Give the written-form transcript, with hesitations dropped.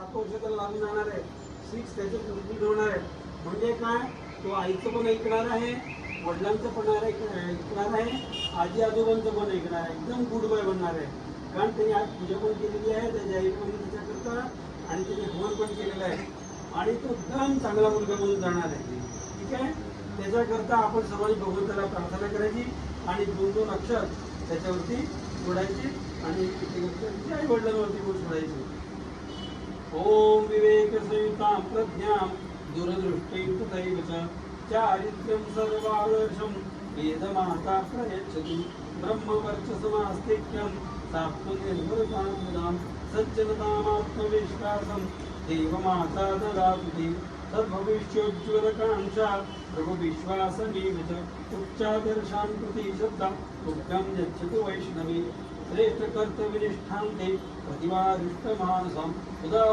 7 वर्ष त्याला लागून जाणार आहे, 6 त्याचे कंप्लीट होणार आहे. म्हणजे काय, तो आईचं पण ऐकणार आहे, वडिलांचं पण ऐकणार आहे, आजी आजोबांचं पण ऐकणार आहे. एकदम गुड बॉय बनणार आहे. कारण त्यांनी आज पूजा पण केलेली आहे त्याच्या आईमध्ये त्याच्याकरता, आणि त्याने हवन पण केलेलं आहे, आणि तो एकदम चांगला मुलगा म्हणून जाणार आहे. ठीक आहे. त्याच्याकरता आपण सर्वांनी भगवंताला प्रार्थना करायची आणि 2-2 अक्षर त्याच्यावरती सोडायचे आणि आई वडिलांवरती पण सोडायचे. ओम विवेक संयुक्ता प्रज्ञां दूरदृष्टिं तथैव च चारित्र्यं सर्वादर्शं वेदमाता प्रयच्छति ब्रह्मवर्चसमास्तिक्यं सात्वनिर्भरतां सज्जनतामात्मविश्वासं देवमाता ददातु ते तद्भविष्योज्ज्वलकांक्षा प्रभुविश्वासमेव च उच्चादर्शान् प्रति श्रद्धा तुभ्यं यच्छतु वैष्णवी श्रेष्ठकर्तव्यनिष्ठां ते प्रतिवादिष्टमानसं उदा